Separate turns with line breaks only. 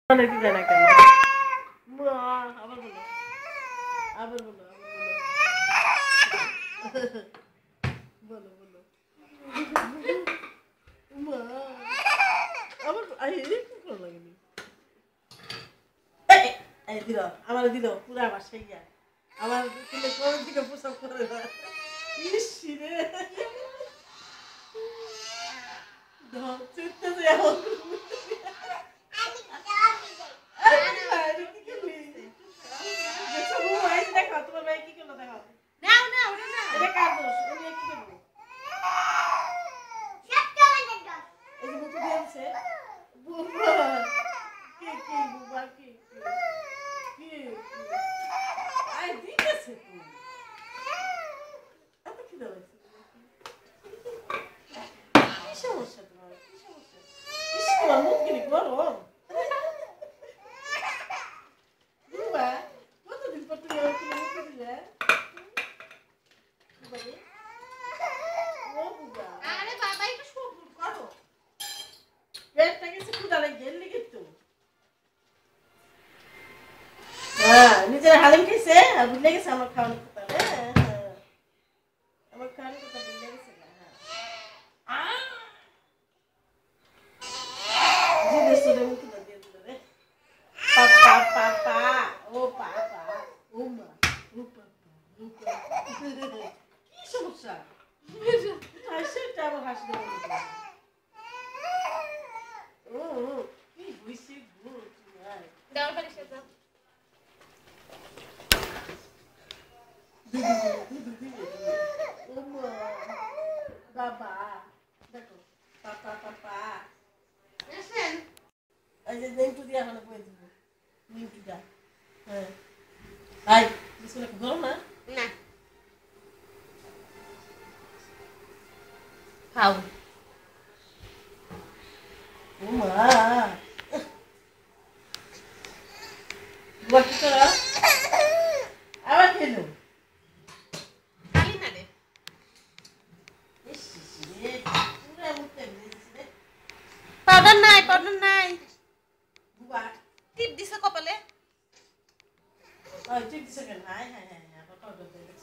মানে দিবে না কেন? আবার বলো, আবার বলো, বলো বলো মা আবার কি করো লাগেনি দিল আমার দিল পুরা বাসায় গিয়া আমার কোন দিকে প্রসব করে রে নিজের হালিম খাইছে আর ভুলে গেছে আমার খাওয়ানোর কথা আমার খাওয়ানোর কথা ভুলে গেছে কি সমস্যা সেটা আমার হাসি কি হয়েছে বাবা দেখো পাপা পাপা এই যে নেমটু দিয়া হলে বই দিব নেমটুটা হ্যাঁ ভাই বিস্কুট গরম না
না খাও
ও মা বলতে তো আবার খেলো
খালি না রে পাউডার নাই
বুবা
টিপ দিছে কপালে
ঠিক দিছে কেন হাই হাই হাই হাই